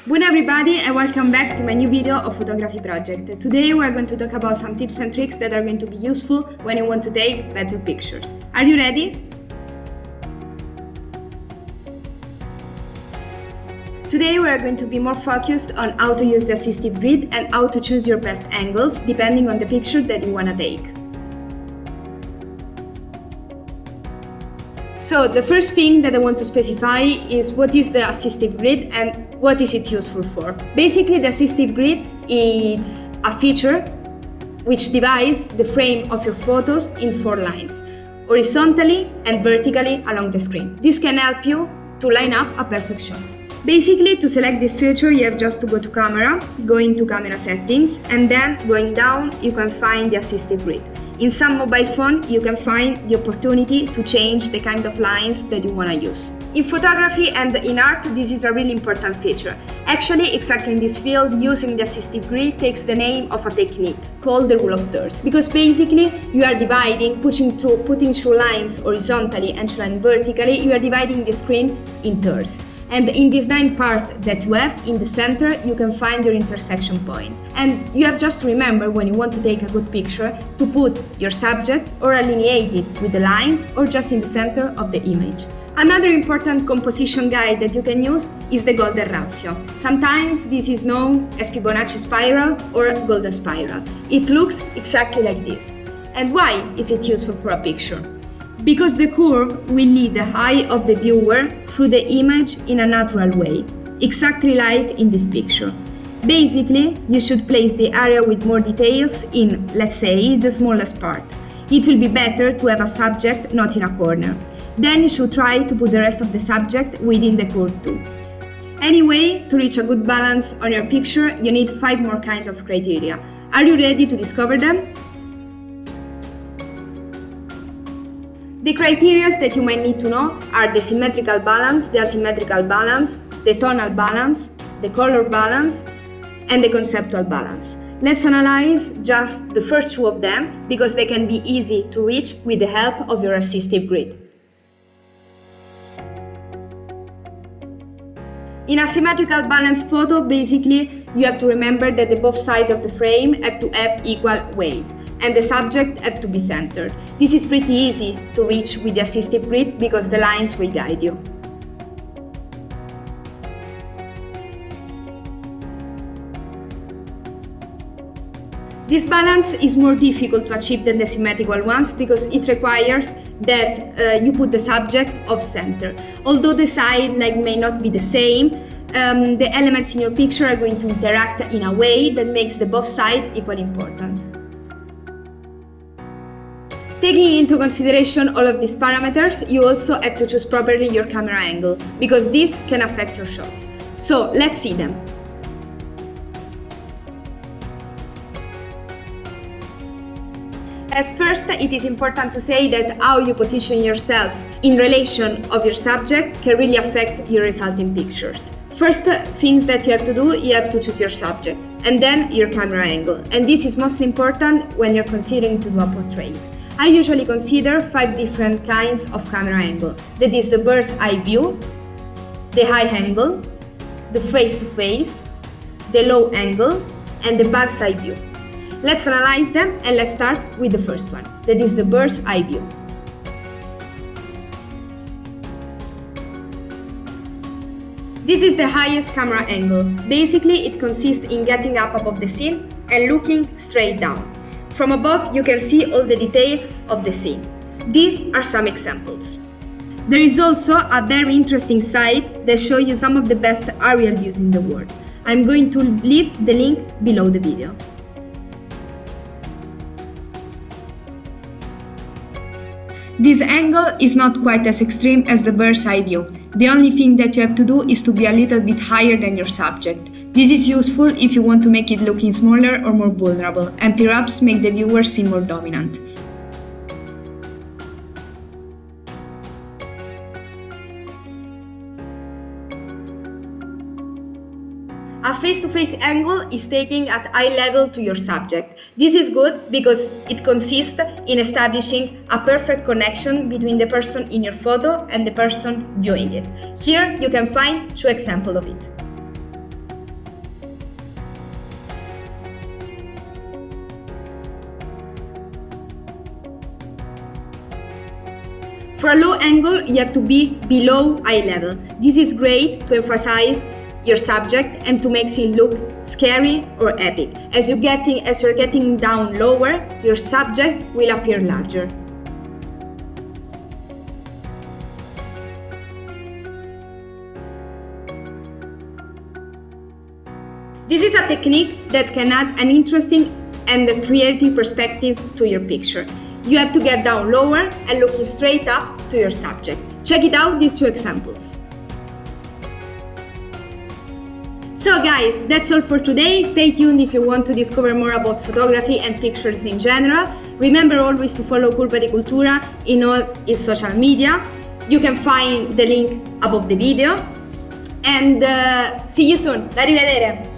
Bună everybody and welcome back to my new video of photography project. Today we are going to talk about some tips and tricks that are going to be useful when you want to take better pictures. Are you ready? Today we are going to be more focused on how to use the assistive grid and how to choose your best angles depending on the picture that you want to take. So the first thing that I want to specify is what is the assistive grid and what is it useful for. Basically, the assistive grid is a feature which divides the frame of your photos in 4 lines, horizontally and vertically along the screen. This can help you to line up a perfect shot. Basically, to select this feature, you have just to go to camera, go into camera settings, and then going down, you can find the assistive grid. In some mobile phone, you can find the opportunity to change the kind of lines that you want to use. In photography and in art, this is a really important feature. Actually, exactly in this field, using the assistive grid takes the name of a technique called the rule of thirds. Because basically, you are dividing, putting 2 lines horizontally and 2 lines vertically, you are dividing the screen in thirds. And in this 9th part that you have, in the center, you can find your intersection point. And you have just to remember when you want to take a good picture to put your subject or alineate it with the lines or just in the center of the image. Another important composition guide that you can use is the golden ratio. Sometimes this is known as Fibonacci spiral or golden spiral. It looks exactly like this. And why is it useful for a picture? Because the curve will lead the eye of the viewer through the image in a natural way, exactly like in this picture. Basically, you should place the area with more details in, let's say, the smallest part. It will be better to have a subject not in a corner. Then you should try to put the rest of the subject within the curve too. Anyway, to reach a good balance on your picture, you need 5 more kinds of criteria. Are you ready to discover them? The criteria that you might need to know are the symmetrical balance, the asymmetrical balance, the tonal balance, the color balance, and the conceptual balance. Let's analyze just the first 2 of them because they can be easy to reach with the help of your assistive grid. In a symmetrical balance photo, basically, you have to remember that the both sides of the frame have to have equal weight and the subject have to be centered. This is pretty easy to reach with the assistive grid because the lines will guide you. This balance is more difficult to achieve than the symmetrical ones because it requires that you put the subject off center. Although the side may not be the same, the elements in your picture are going to interact in a way that makes the both sides equally important. Taking into consideration all of these parameters, you also have to choose properly your camera angle because this can affect your shots. So let's see them. As first, it is important to say that how you position yourself in relation of your subject can really affect your resulting pictures. First things that you have to do, you have to choose your subject and then your camera angle. And this is most important when you're considering to do a portrait. I usually consider 5 different kinds of camera angle. That is the bird's eye view, the high angle, the face-to-face, the low angle, and the bug's eye view. Let's analyze them and let's start with the first one. That is the bird's eye view. This is the highest camera angle. Basically, it consists in getting up above the scene and looking straight down. From above, you can see all the details of the scene. These are some examples. There is also a very interesting site that shows you some of the best aerial views in the world. I'm going to leave the link below the video. This angle is not quite as extreme as the bird's eye view. The only thing that you have to do is to be a little bit higher than your subject. This is useful if you want to make it looking smaller or more vulnerable, and perhaps make the viewer seem more dominant. A face-to-face angle is taken at eye level to your subject. This is good because it consists in establishing a perfect connection between the person in your photo and the person viewing it. Here you can find 2 examples of it. For a low angle, you have to be below eye level. This is great to emphasize your subject and to make it look scary or epic. As you're getting down lower, your subject will appear larger. This is a technique that can add an interesting and a creative perspective to your picture. You have to get down lower and looking straight up to your subject. Check it out, these two examples. So guys, that's all for today. Stay tuned if you want to discover more about photography and pictures in general. Remember always to follow Curva di Cultura in all its social media. You can find the link above the video. And see you soon. Arrivedere!